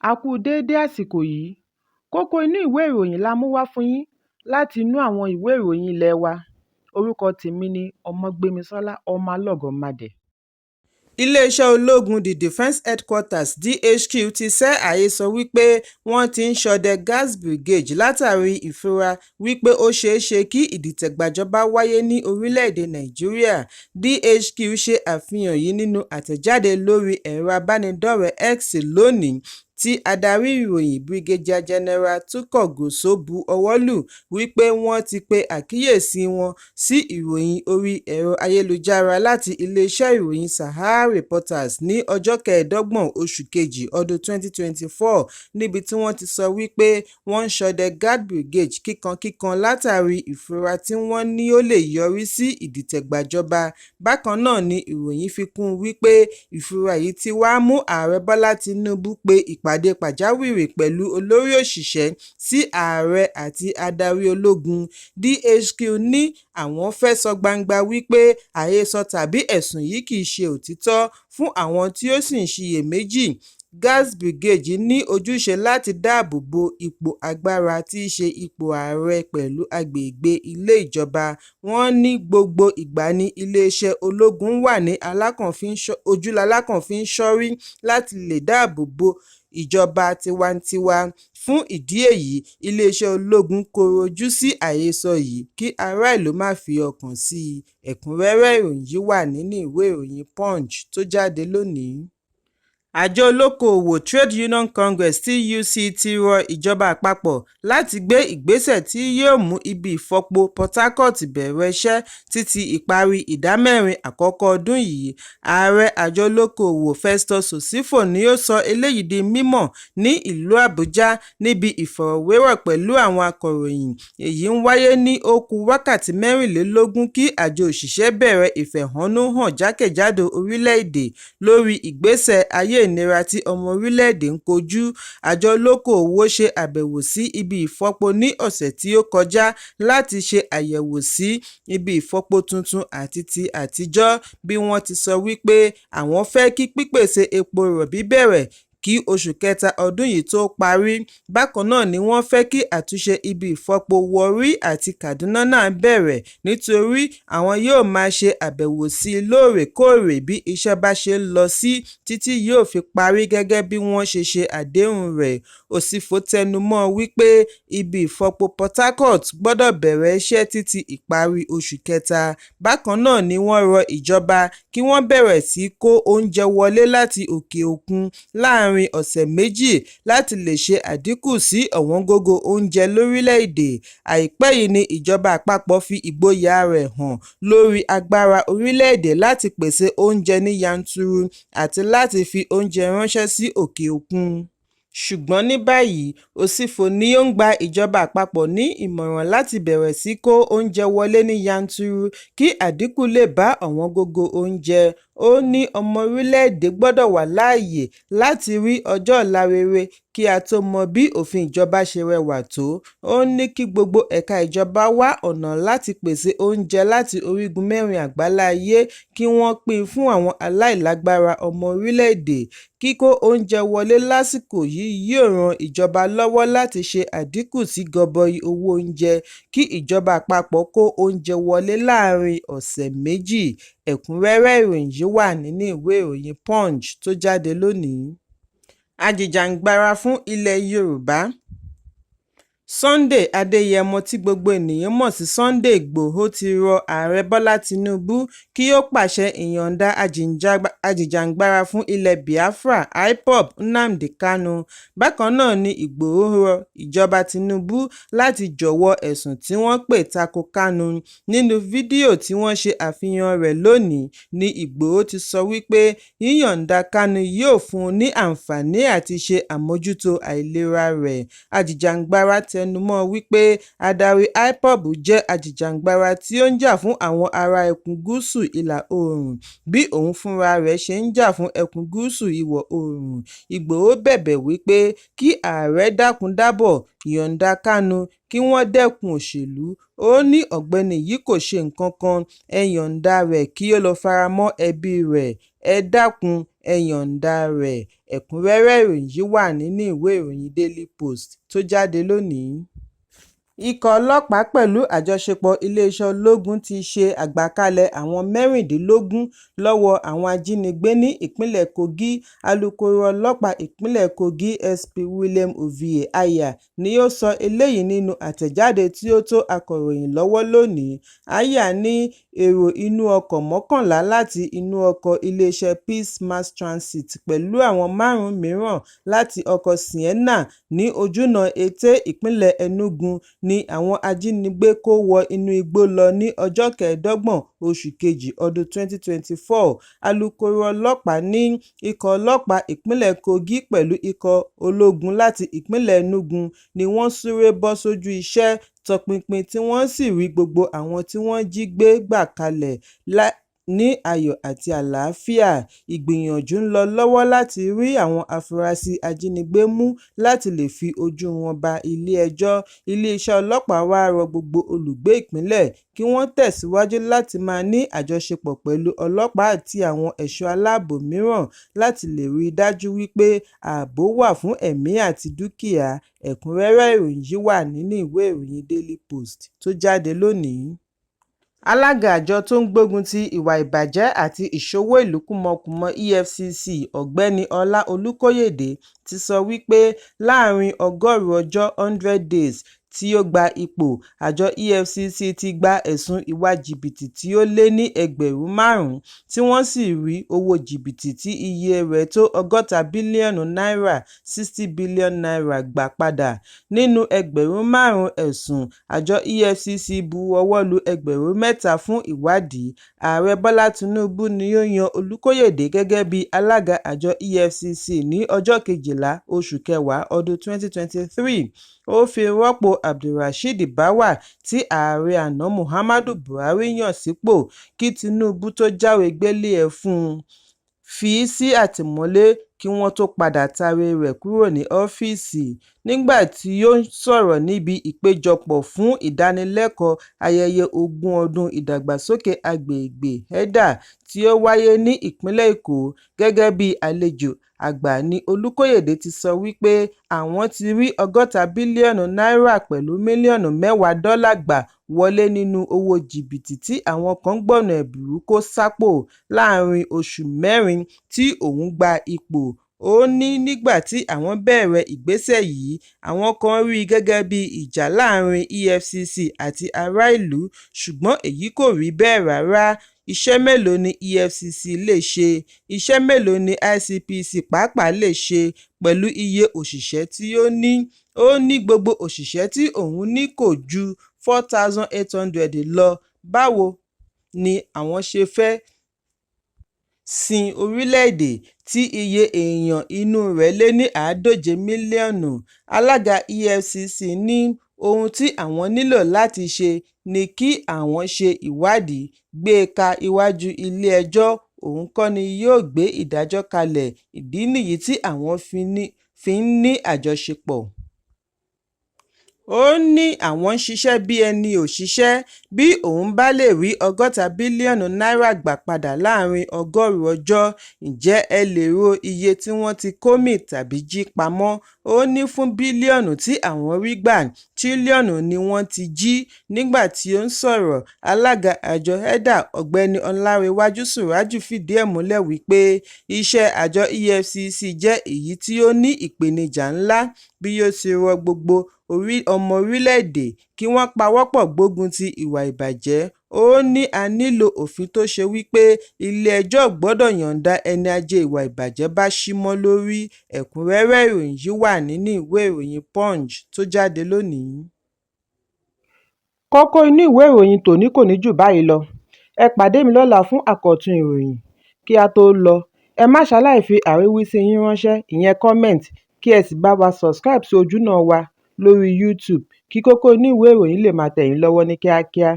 A kú déédé àsìkò yìí. Kókó inú ìwé ìròyìn la mú wá fún yín láti inú àwọn ìwé ìròyìn ilé wa. Orúkọ tèmi ni Ọmọgbémisọ́lá ọmọ Alọ́gọ̀madẹ̀. Iléeṣẹ́ ológun The Defence Headquarters DHQ ti sẹ́ àhesọ wípé wọ́n ti ń ṣọdẹ gas brigade látàrí ìfura wípé ó ṣeé ṣe kí ìdìtẹ̀gbàjọba wáyé ní orílẹ̀-èdè Nàìjíríà. DHQ ṣe àfihàn yìí nínú àtẹ̀jáde lórí ẹ̀rọ abánidọ́rẹ̀ẹ́ X lónìí tí adarí ìròyìn Brigadier General Tukur Gusau bu ọwọ́ lù wípé wọ́n ti pe àkíyèsí wọn sí ìròyìn orí ẹ̀rọ ayélujára láti iléeṣẹ́ ìròyìn Sahara Reporters ní ọjọ́ 25 oṣù kejì ọdún 2024 níbi tí wọ́n ti sọ wípé wọ́n ń ṣọdẹ gas brigade kíkankíkan látàrí ìfura tí wọ́n ní ó lè yọrí sí ìdìtẹ̀gbàjọba. Bákan náà ni ìròyìn fi kún wípé ìfura yìí ti wá mú ààrẹ Bọ́lá Tinubu pe ìpàdé pàjáwìrì pẹ̀lú olórí òṣìṣẹ́ sí ààrẹ àti adarí ológun. DHQ ní àwọn fẹ́ sọ gbangba wípé àhesọ tàbí ẹ̀sùn yìí kìí ṣe òtítọ́ fún àwọn tí ó sì ń ṣiyèméjì. Gas brigade ní ojúṣe láti dáàbò bo ipò agbára tí í ṣe ipò ààrẹ pẹ̀lú agbègbè ilé ìjọba. Wọ́n ní gbogbo ìgbà ní iléeṣẹ́ ológun wà ní ojúlalákàn ṣọ́rí láti lè dáàbò bo ìjọba tiwantiwa. Fún ìdí èyí, iléeṣẹ́ ológun kọ̀rọ̀ ojú sí àhesọ yìí kí ará ìlú má fi ọkàn sí i. Ẹ̀kúnrẹ́rẹ́ ìròyìn yìí wà nínú ìwé ìròyìn Punch tó jáde lónìí. Àjọ olókoòwò Trade Union Congress TUC ti rọ ìjọba àpapọ̀ láti gbé ìgbésẹ̀ tí yóò mú ibi ìfọpo Port Harcourt bẹ̀rẹ̀ iṣẹ́ títí ìparí ìdámẹ́rin àkọ́kọ́ ọdún yìí. Ààrẹ àjọ olókoòwò Festus Osifo ni ó sọ eléyìí di mímọ̀ ní ìlú Àbújá níbi ìfọ̀rọ̀wérọ̀ pẹ̀lú àwọn akọ̀ròyìn. Èyí ń wáyé ní ó kù wákàtí 24 kí àjọ òṣìṣẹ́ bẹ̀rẹ̀ ìfẹ̀hónúhàn jákèjádò orílẹ̀-èdè lórí ìgbésẹ̀ ayé ìnira tí ọmọ orílẹ̀-èdè ń kojú. Àjọ olókoòwò ṣe àbẹ̀wò sí ibi ìfọpo ní ọ̀sẹ̀ tí ó kọjá láti ṣe àyẹ̀wò sí ibi ìfọpo tuntun àti ti àtijọ́. Bí wọ́n ti sọ wípé àwọn fẹ́ kí pípèsè epo rọ̀bì bẹ̀rẹ̀ kí oṣù kẹta ọdún yìí tó parí. Bákan náà ni wọ́n fẹ́ kí àtúnṣe ibi ìfọpo Warri àti Kaduna náà bẹ̀rẹ̀ nítorí àwọn yóò máa ṣe àbẹ̀wò sí i lóòrèkóòrè bí iṣẹ́ bá ṣe ń lọ sí títí yóò fi parí gẹ́gẹ́ bí wọ́n ṣe àdéhùn rẹ̀. Osifo tẹnumọ́ wípé ibi ìfọpo Port Harcourt gbọ́dọ̀ bẹ̀rẹ̀ iṣẹ́ títí ìparí oṣù kẹta. Bákan náà ni wọ́n rọ ìjọba kí wọ́n bẹ̀rẹ̀ sí kó oúnjẹ wọlé láti òkè òkun láàárín ọ̀sẹ̀ méjì láti lè ṣe àdínkù sí ọ̀wọ́ngógó oúnjẹ lórílẹ̀-èdè. Àìpẹ́ yìí ni ìjọba àpapọ̀ fi ìgboyà rẹ̀ hàn lórí agbára orílẹ̀-èdè láti pèsè oúnjẹ ní yanturu àti láti fi oúnjẹ ránṣẹ́ sí òkè òkun. Ṣùgbọ́n ní báyìí, Osifo ni ó ń gba ìjọba àpapọ̀ ní ìmọ̀ràn láti bẹ̀rẹ̀ sí kó oúnjẹ wọlé ní yanturu kí àdínkù lè bá ọ̀wọ́ngógó oúnjẹ. Ó ní ọmọ orílẹ̀-èdè gbọ́dọ̀ wà láàyè láti rí ọjọ́ ọ̀la rere kí a tó mọ bí òfin ìjọba ṣe rẹwà tó. Ó ní kí gbogbo ẹ̀ka ìjọba wá ọ̀nà láti pèsè oúnjẹ láti orígun mẹ́rin àgbáláyé kí wọ́n pín fún àwọn aláìlágbára ọmọ orílẹ̀-èdè. Kíkó oúnjẹ wọlé lásìkò yìí yóò ran ìjọba lọ́wọ́ láti ṣe àdínkù sí gọbọi owó oúnjẹ kí ìjọba àpapọ̀ kó oúnjẹ wọlé láàárín ọ̀sẹ̀ méjì. Ẹ̀kúnrẹ́rẹ́ ìròyìn yìí wà nínú ìwé ìròyìn Punch tó jáde lónìí. Ajìjàǹgbara fún ilẹ̀ Yorùbá. Sunday Adéyẹmọ tí gbogbo ènìyàn mọ̀ sí Sunday Ìgbòho ti rọ ààrẹ Bọ́lá Tinubu kí ó pàṣẹ ìyọ̀ǹda ajìjàǹgbara fún ilẹ̀ Biafra IPOB Nnamdi Kanu. Bákan náà ni Ìgbòho rọ ìjọba Tinubu láti jọ̀wọ́ ẹ̀sùn tí wọ́n pè tako Kanu. Nínú fídíò tí wọ́n ṣe àfihàn rẹ̀ lónìí ni Ìgbòho ti sọ wípé yíyọ̀ǹda Kanu yóò fún un ní àǹfààní àti ṣe àmójútó àìlera rẹ̀. Ajìjàǹgbara tẹnumọ́ wípé adarí IPOB jẹ́ ajìjàǹgbara tí ó ń jà fún àwọn ará ẹkùn gúúsù ìlà oòrùn bí òun fúnra rẹ̀ ṣe ń jà fún ẹkùn gúúsù ìwọ̀ oòrùn. Ìgbòho bẹ̀bẹ̀ wípé kí ààrẹ dákun dábọ̀ yọ̀ǹda Kanu kí wọ́n dẹ́kun òṣèlú. Ó ní ọ̀gbẹ́ni yìí kò ṣe nǹkan kan, ẹ yọ̀ǹda rẹ̀ kí ó lọ faramọ́ ẹbí rẹ̀. Ẹ dákun ẹ yọ̀ǹda rẹ̀. Ẹ̀kúnrẹ́rẹ́ ìròyìn yìí wà nínú ìwé ìròyìn Daily Post tó jáde lónìí. Ikọ̀ ọlọ́pàá pẹ̀lú àjọṣepọ̀ iléeṣẹ́ ológun ti ṣe àgbàkalẹ̀ àwọn 16 lọ́wọ́ àwọn ajínigbé ní ìpínlẹ̀ Kogi. Alukoro ọlọ́pàá ìpínlẹ̀ Kogi SP William Ovie Aya ni ó sọ eléyìí nínú àtẹ̀jáde tí ó tó akọ̀ròyìn lọ́wọ́ lónìí. Aya ní èrò inú ọkọ̀ 11 láti inú ọkọ̀ iléeṣẹ́ Peace Mass Transit pẹ̀lú àwọn 5 mìíràn láti ọkọ̀ Sienna ní ojúnà Èté ìpínlẹ̀ Enugu ni àwọn ajínigbé kó wọ inú igbó lọ ní ọjọ́ 25 oṣù kejì ọdún 2024. Alukoro ọlọ́pàá ní ikọ̀ ọlọ́pàá ìpínlẹ̀ Kogi pẹ̀lú ikọ̀ ológun láti ìpínlẹ̀ Enugu ni wọ́n súré bọ́ sójú iṣẹ́ tọpinpin tí wọ́n sì rí gbogbo àwọn tí wọ́n jí gbé gbà kalẹ̀ ní ayọ̀ àti àlàáfíà. Ìgbìyànjú ń lọ lọ́wọ́ láti rí àwọn afurasí ajínigbé mú láti lè fi ojú wọn ba ilé-ẹjọ́. Iléeṣẹ́ ọlọ́pàá wá rọ gbogbo olùgbé ìpínlẹ̀ kí wọ́n tẹ̀síwájú láti máa ní àjọṣepọ̀ pẹ̀lú ọlọ́pàá àti àwọn ẹ̀ṣọ́ aláàbò mìíràn láti lè rí i dájú wípé ààbò wà fún ẹ̀mí àti dúkìá. Ẹ̀kúnrẹ́rẹ́ ìròyìn yìí wà nínú ìwé ìròyìn Daily Post tó jáde lónìí. Alága àjọ tó ń gbógun ti ìwà ìbàjẹ́ àti ìṣòwò ìlú kúmọkùmọ EFCC Ọ̀gbẹ́ni Ọlá Olúkóyèdé ti sọ wípé láàrin 100 ọjọ́ 100 days tí ó gba ipò, àjọ EFCC ti gba ẹ̀sùn ìwà jìbìtì tí ó lé ní 5,000 tí wọ́n sì rí owó jìbìtì tí iye rẹ̀ tó 60 bílíọ̀nù náírà 60 bílíọ̀nù náírà gbà padà. Nínú 5,000 ẹ̀sùn, àjọ EFCC bu ọwọ́ lu 3,000 fún ìwádìí. Ààrẹ Bọ́lá Tinubu ni ó yan Olúkóyèdé gẹ́gẹ́ bí alága àjọ EFCC ní ọjọ́ 12 oṣù kẹwàá ọdún 2023. Ó fi rọ́pò Abdulrasheed Báwà tí ààrẹ àná Muhammadu Buhari yàn sípò kí Tinubu tó jáwé gbélé ẹ̀ fún un fi sí àtìmọ́lé kí wọ́n tó padà taari rẹ̀ kúrò ní ọ́fíìsì. Nígbà tí ó ń sọ̀rọ̀ níbi ìpéjọpọ̀ fún ìdánilẹ́kọ̀ọ́ ayẹyẹ 20 ọdún ìdàgbàsókè agbègbè EDDA tí ó wáyé ní ìpínlẹ̀ Èkó gẹ́gẹ́ bí àlejò àgbà ni Olúkóyèdé ti sọ wípé àwọn ti rí 60 bílíọ̀nù náírà pẹ̀lú mílíọ̀nù 10 dọ́là gbà wọlé nínú owó jìbìtì tí àwọn kan gbọ̀nà ẹ̀bùrú kó sápò láàrin oṣù 4 tí òun gba ipò. Ó ní nígbà tí àwọn bẹ̀rẹ̀ ìgbésẹ̀ yìí, àwọn kan rí i gẹ́gẹ́ bí ìjà láàrin EFCC àti ará ìlú, ṣùgbọ́n èyí kò rí bẹ́ẹ̀ rárá. Iṣẹ́ mélòó ni EFCC lè ṣe? Iṣẹ́ mélòó ni ICPC pàápàá lè ṣe pẹ̀lú iye òṣìṣẹ́ tí ó ní? Ó ní gbogbo òṣìṣẹ́ tí òun ní kò ju 4,800 lọ. Báwo ni àwọn ṣe fẹ́ sin orílẹ̀-èdè tí iye èèyàn inú rẹ̀ lé ní 140 mílíọ̀nù? Alága EFCC ní ohun tí àwọn nílò láti ṣe ni kí àwọn ṣe ìwádìí, gbé e ka iwájú ilé-ẹjọ́. Òun kọ́ ni yóò gbé ìdájọ́ kalẹ̀. Ìdí nìyí tí àwọn fi ń ní àjọṣepọ̀. Ó ní àwọn ń ṣiṣẹ́ bí ẹni ò ṣiṣẹ́. Bí òun bá lè rí 60 bílíọ̀nù náírà gbà padà láàrin 100 ọjọ́, ǹjẹ́ ẹ lè ro iye tí wọ́n ti kó mì tàbí jí pamọ́? Ó ní fún bílíọ̀nù tí àwọn rí gbà, tírílíọ̀nù ni wọ́n ti jí. Nígbà tí ó ń sọ̀rọ̀, alága àjọ EDDA Ọ̀gbẹ́ni Ọlárẹ̀wájú Sùrájù fìdí ẹ̀ múlẹ̀ wípé iṣẹ́ àjọ EFCC jẹ́ èyí tí ó ní ìpèníjà ńlá bí ó ti rọ gbogbo ọmọ orílẹ̀-èdè kí wọ́n pawọ́pọ̀ gbógun ti ìwà ìbàjẹ́. Ó ní a nílò òfin tó ṣe wípé ilé-ẹjọ́ gbọ́dọ̀ yọ̀ǹda ẹni ajé ìwà ìbàjẹ́ bá ṣí mọ́ lórí. Ẹ̀kúnrẹ́rẹ́ ìròyìn yìí wà nínú ìwé ìròyìn Punch tó jáde lónìí. Kókó inú ìwé ìròyìn tòní kò ní jù báyìí lọ. Ẹ pàdé mi lọ́la fún àkọ́tún ìròyìn. Kí a tó lọ, ẹ má ṣaláì fi àríwísí yín ránṣẹ́, ìyẹn comment, kí ẹ sì bá wa subscribe sí ojúnà wa lórí YouTube kí kókó inú ìwé ìròyìn lè máa tẹ̀ yín lọ́wọ́ ní kíákíá.